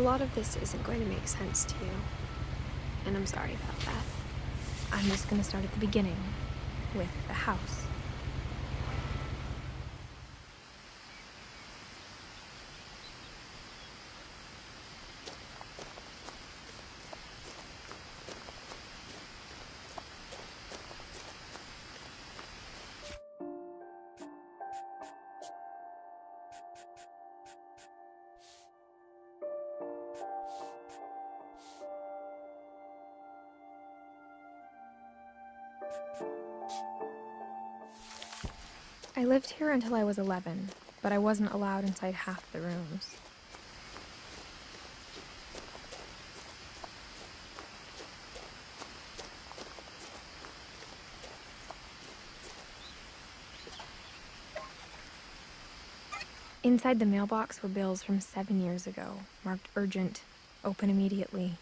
A lot of this isn't going to make sense to you, and I'm sorry about that. I'm just going to start at the beginning, with the house. I lived here until I was 11, but I wasn't allowed inside half the rooms. Inside the mailbox were bills from 7 years ago, marked urgent, open immediately.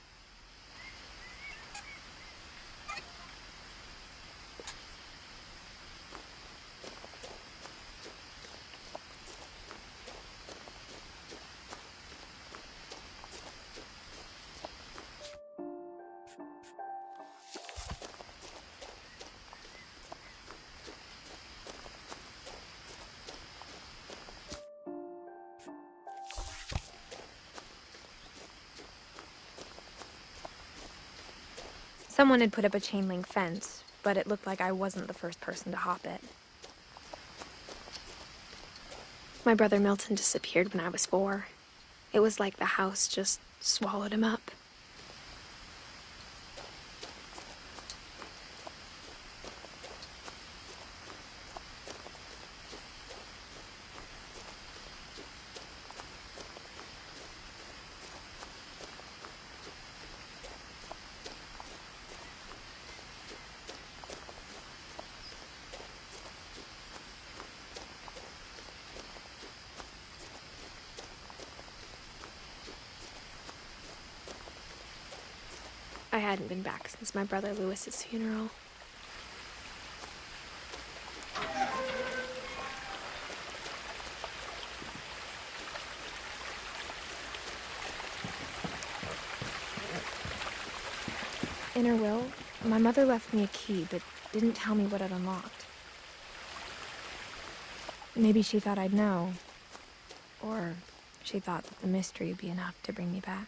Someone had put up a chain-link fence, but it looked like I wasn't the first person to hop it. My brother Milton disappeared when I was 4. It was like the house just swallowed him up. I hadn't been back since my brother Lewis's funeral. In her will, my mother left me a key, but didn't tell me what it unlocked. Maybe she thought I'd know, or she thought that the mystery would be enough to bring me back.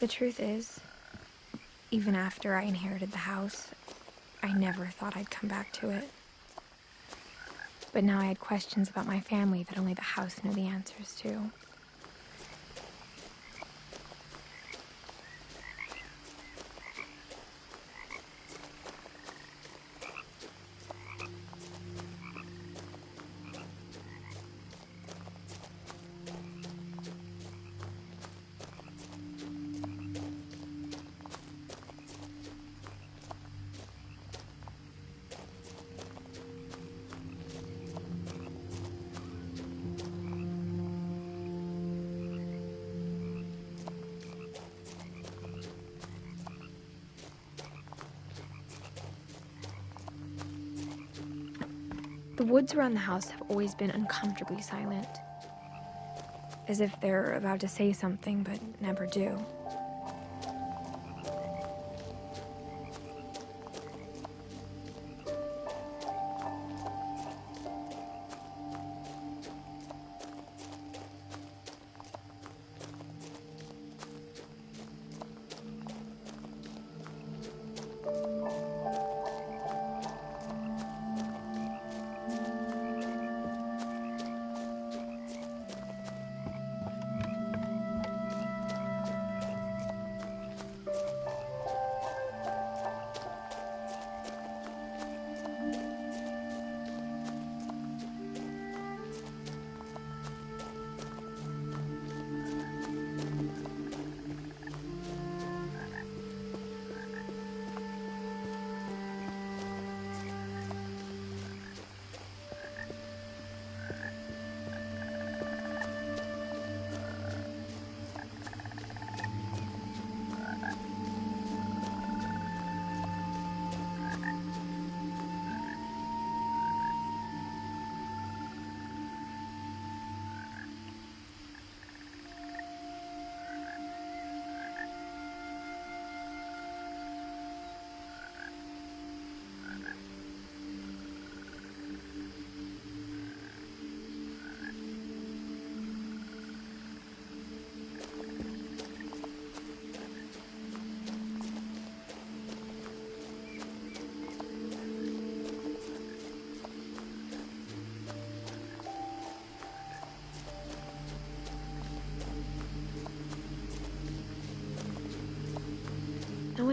The truth is, even after I inherited the house, I never thought I'd come back to it. But now I had questions about my family that only the house knew the answers to. The woods around the house have always been uncomfortably silent, as if they're about to say something but never do.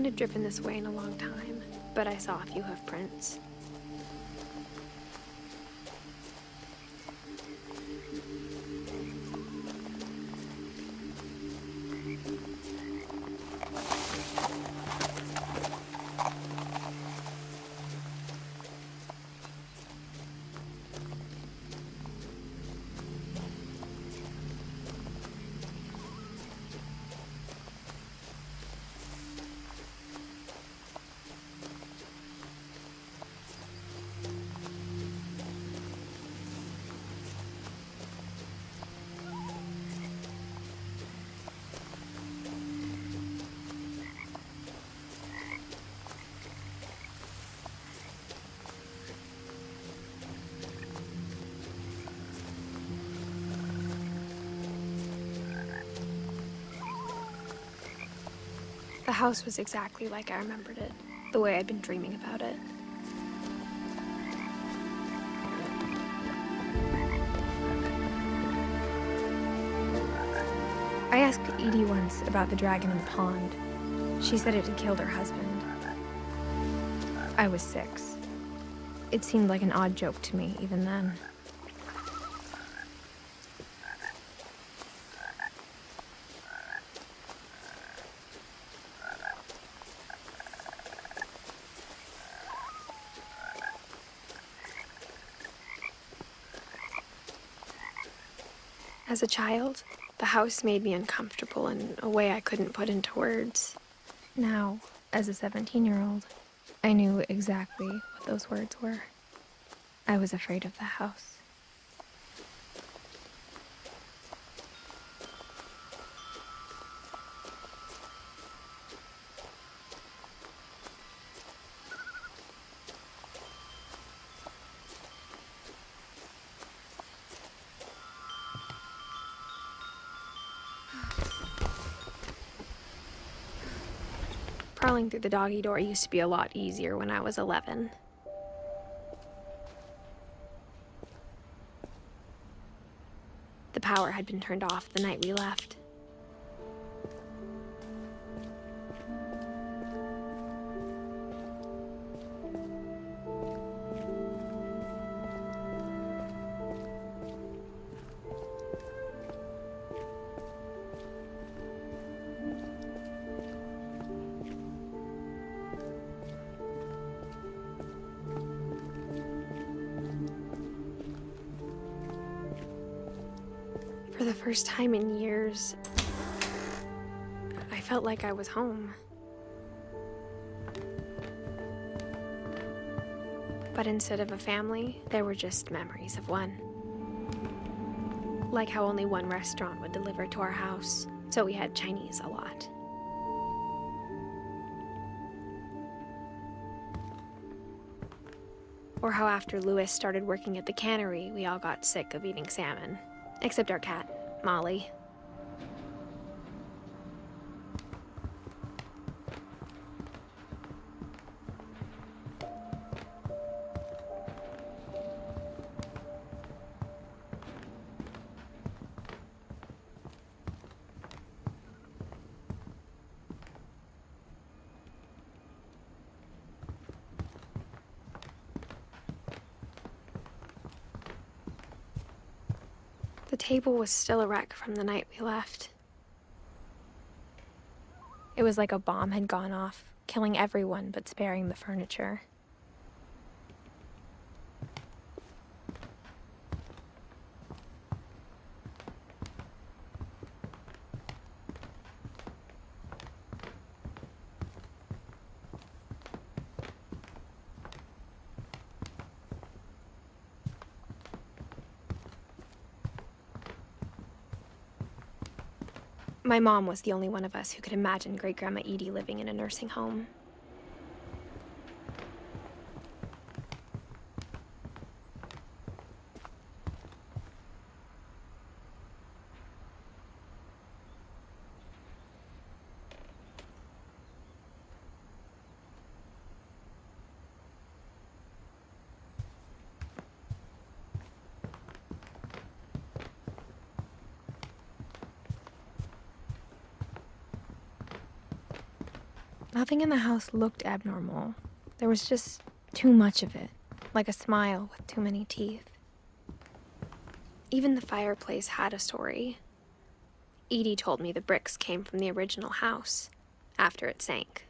one had driven this way in a long time, but I saw a few hoof prints. The house was exactly like I remembered it, the way I'd been dreaming about it. I asked Edie once about the dragon in the pond. She said it had killed her husband. I was 6. It seemed like an odd joke to me even then. As a child, the house made me uncomfortable in a way I couldn't put into words. Now, as a 17-year-old, I knew exactly what those words were. I was afraid of the house. Crawling through the doggy door used to be a lot easier when I was 11. The power had been turned off the night we left. For the first time in years, I felt like I was home. But instead of a family, there were just memories of one. Like how only one restaurant would deliver to our house, so we had Chinese a lot. Or how after Louis started working at the cannery, we all got sick of eating salmon. Except our cat, Molly. The table was still a wreck from the night we left. It was like a bomb had gone off, killing everyone but sparing the furniture. My mom was the only one of us who could imagine Great-Grandma Edie living in a nursing home. Nothing in the house looked abnormal. There was just too much of it, like a smile with too many teeth. Even the fireplace had a story. Edie told me the bricks came from the original house, after it sank.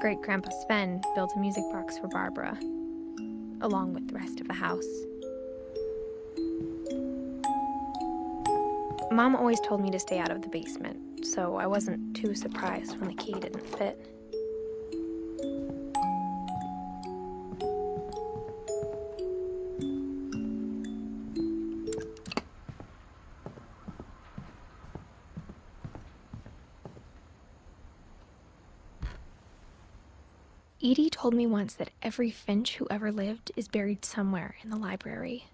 Great-Grandpa Sven built a music box for Barbara, along with the rest of the house. Mom always told me to stay out of the basement, so I wasn't too surprised when the key didn't fit. Edie told me once that every Finch who ever lived is buried somewhere in the library.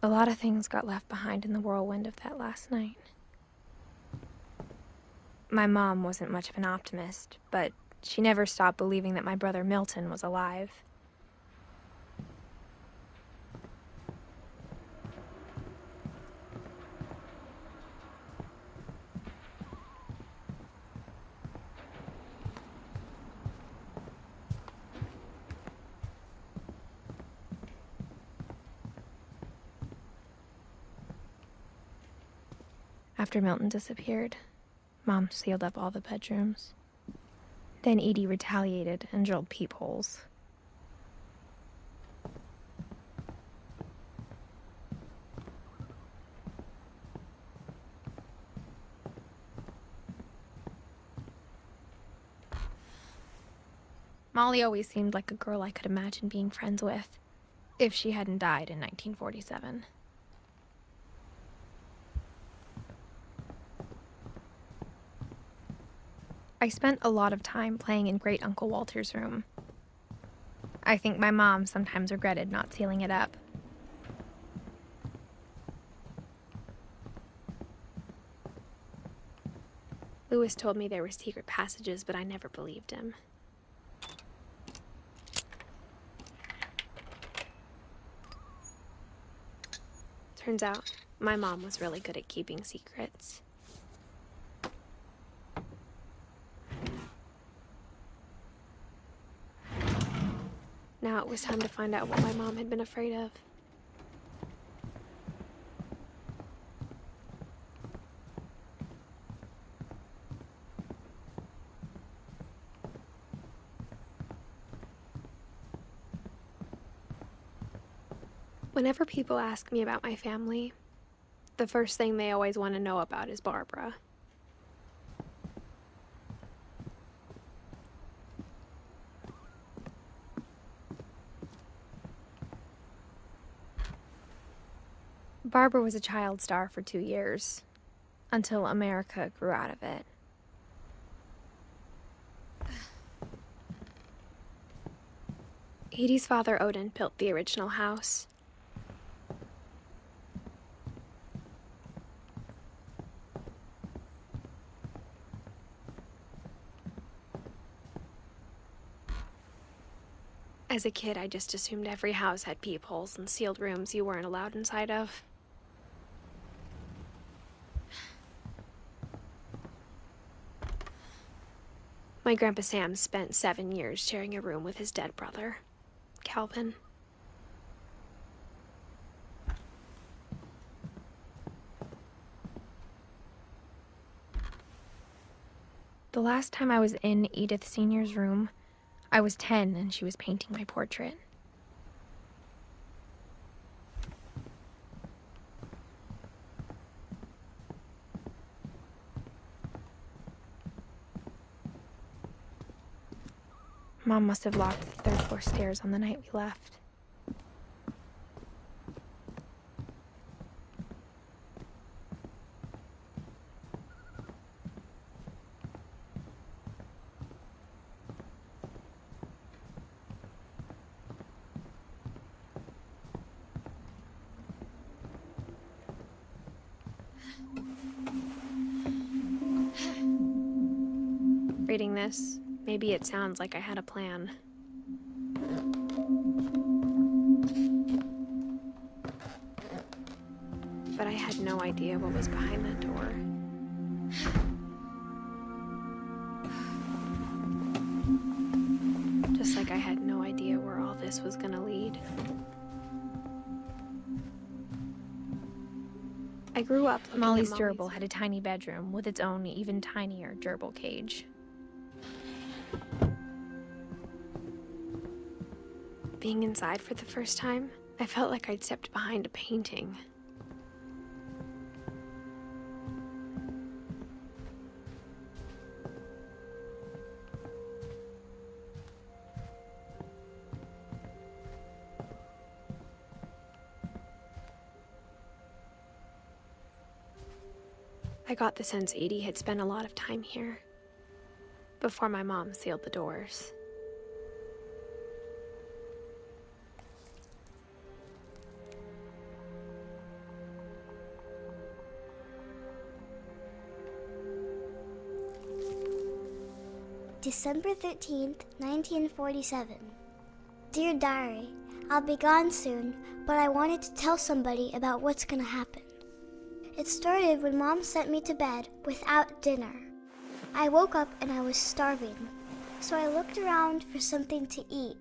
A lot of things got left behind in the whirlwind of that last night. My mom wasn't much of an optimist, but she never stopped believing that my brother Milton was alive. After Milton disappeared, Mom sealed up all the bedrooms. Then Edie retaliated and drilled peepholes. Molly always seemed like a girl I could imagine being friends with, if she hadn't died in 1947. I spent a lot of time playing in Great Uncle Walter's room. I think my mom sometimes regretted not sealing it up. Lewis told me there were secret passages, but I never believed him. Turns out, my mom was really good at keeping secrets. Now it was time to find out what my mom had been afraid of. Whenever people ask me about my family, the first thing they always want to know about is Barbara. Barbara was a child star for 2 years, until America grew out of it. Edie's father, Odin, built the original house. As a kid, I just assumed every house had peepholes and sealed rooms you weren't allowed inside of. My Grandpa Sam spent 7 years sharing a room with his dead brother, Calvin. The last time I was in Edith Sr.'s room, I was 10 and she was painting my portrait. Mom must have locked the third floor stairs on the night we left. Reading this, maybe it sounds like I had a plan. But I had no idea what was behind that door. Just like I had no idea where all this was gonna lead. I grew up Molly's gerbil had a tiny bedroom with its own even tinier gerbil cage. Being inside for the first time, I felt like I'd stepped behind a painting. I got the sense Edie had spent a lot of time here, before my mom sealed the doors. December 13th, 1947. Dear Diary, I'll be gone soon, but I wanted to tell somebody about what's gonna happen. It started when Mom sent me to bed without dinner. I woke up and I was starving, so I looked around for something to eat.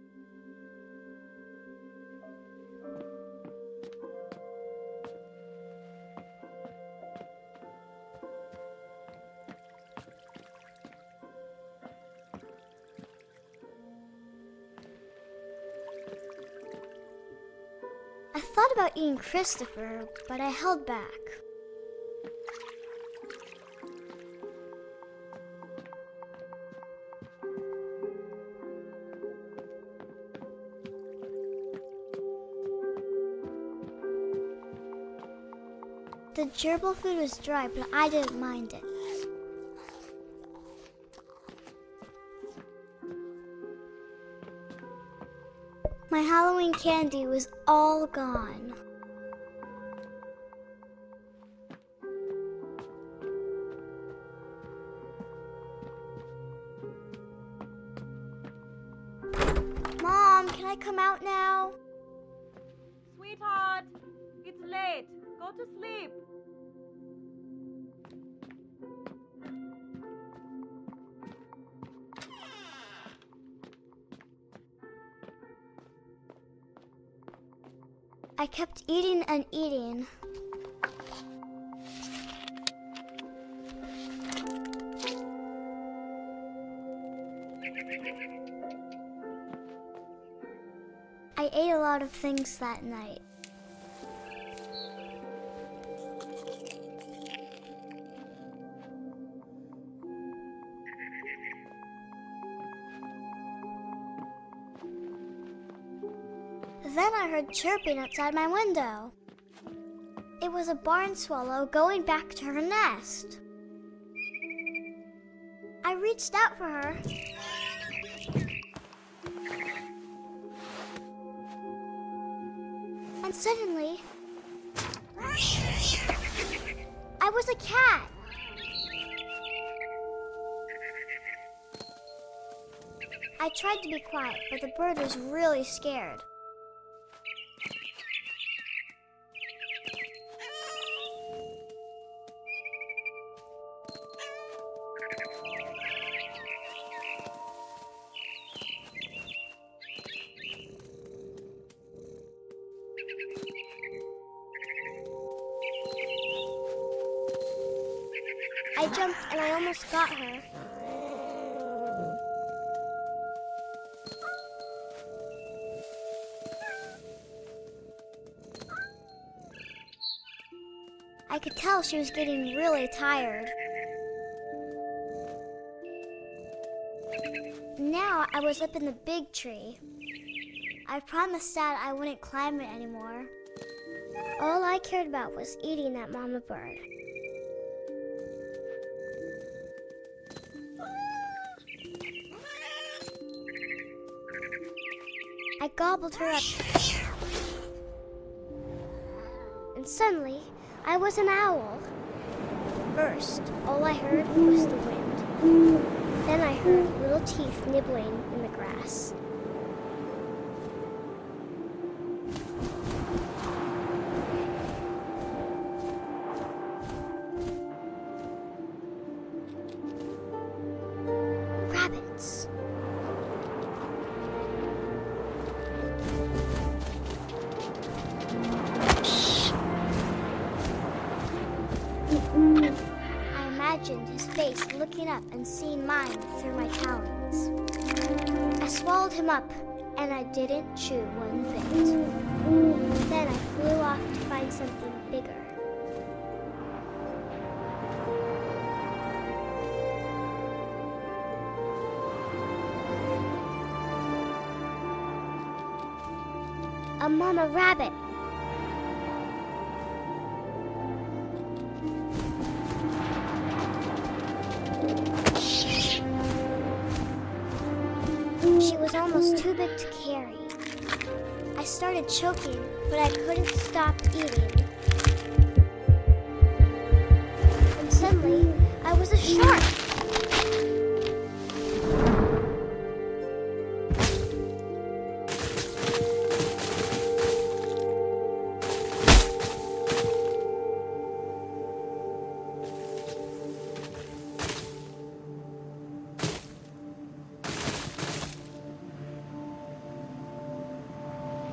I thought about eating Christopher, but I held back. The gerbil food was dry, but I didn't mind it. My Halloween candy was all gone. Mom, can I come out now? Sweetheart, it's late. Go to sleep. I kept eating and eating. I ate a lot of things that night. Then I heard chirping outside my window. It was a barn swallow going back to her nest. I reached out for her. And suddenly, I was a cat. I tried to be quiet, but the bird was really scared. I jumped and I almost got her. I could tell she was getting really tired. Now I was up in the big tree. I promised Dad I wouldn't climb it anymore. All I cared about was eating that mama bird. I gobbled her up. And suddenly, I was an owl. First, all I heard was the wind. Then I heard little teeth nibbling in the grass. Rabbits. I imagined his face looking up and seeing mine through my talons. I swallowed him up, and I didn't chew one bit. Then I flew off to find something bigger. A mama rabbit. She was almost too big to carry. I started choking, but I couldn't stop eating. And suddenly, I was a shark.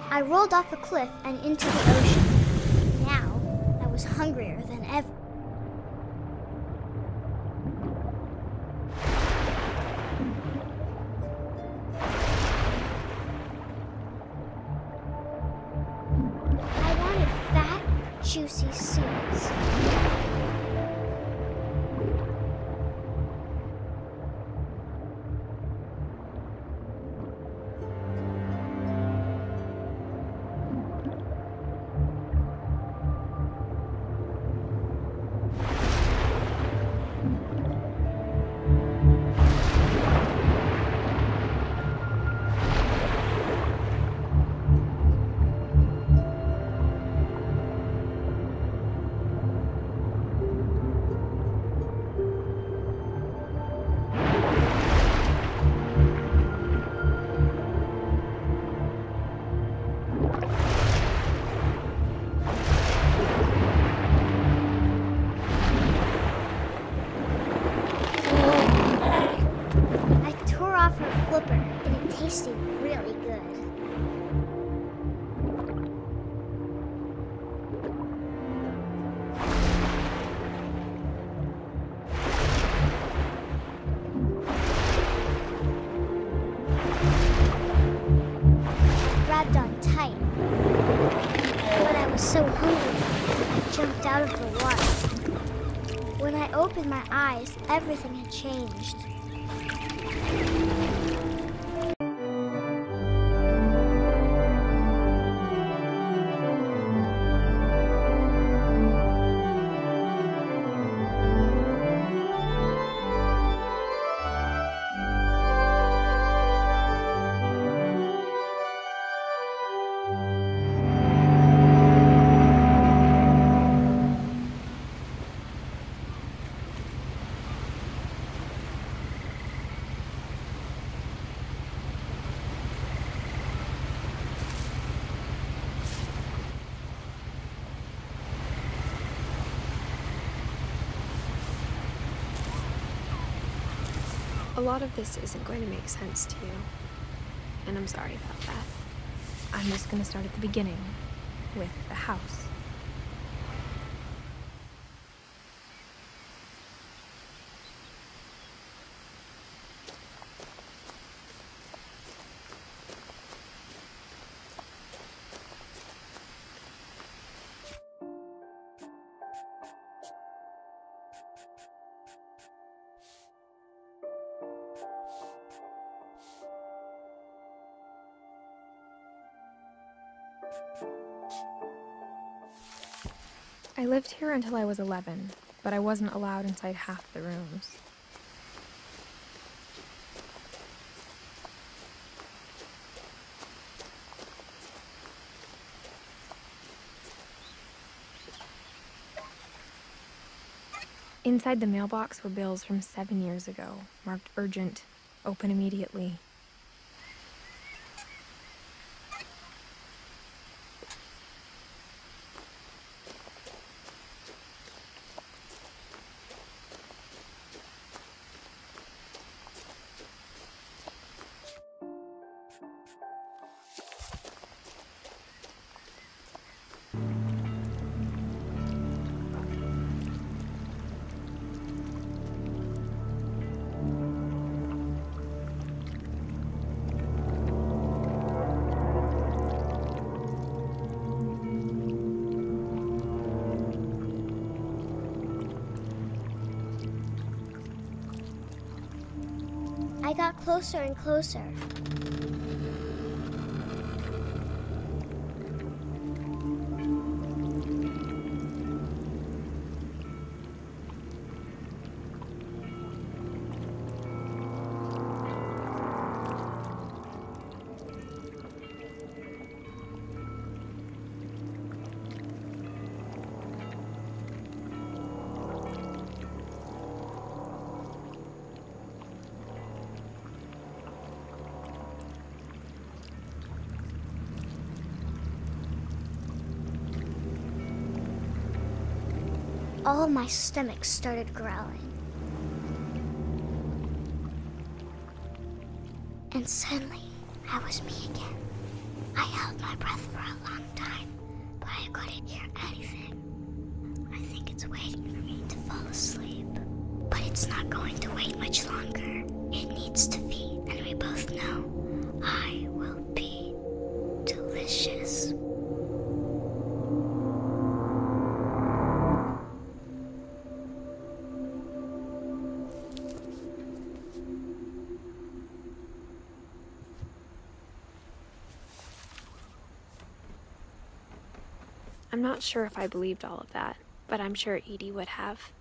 I rolled off a cliff and into the ocean. Now, I was hungrier than ever. I wanted fat, juicy seals. And it tasted really good. I grabbed on tight, but I was so hungry, I jumped out of the water. When I opened my eyes, everything had changed. A lot of this isn't going to make sense to you, and I'm sorry about that. I'm just going to start at the beginning, with the house. I lived here until I was 11, but I wasn't allowed inside half the rooms. Inside the mailbox were bills from 7 years ago, marked urgent, open immediately. I got closer and closer. All my stomach started growling. And suddenly, I was me again. I held my breath for a long time, but I couldn't hear anything. I think it's waiting for me to fall asleep. But it's not going to wait much longer. It needs to feed, and we both know I will be delicious. I'm not sure if I believed all of that, but I'm sure Edie would have.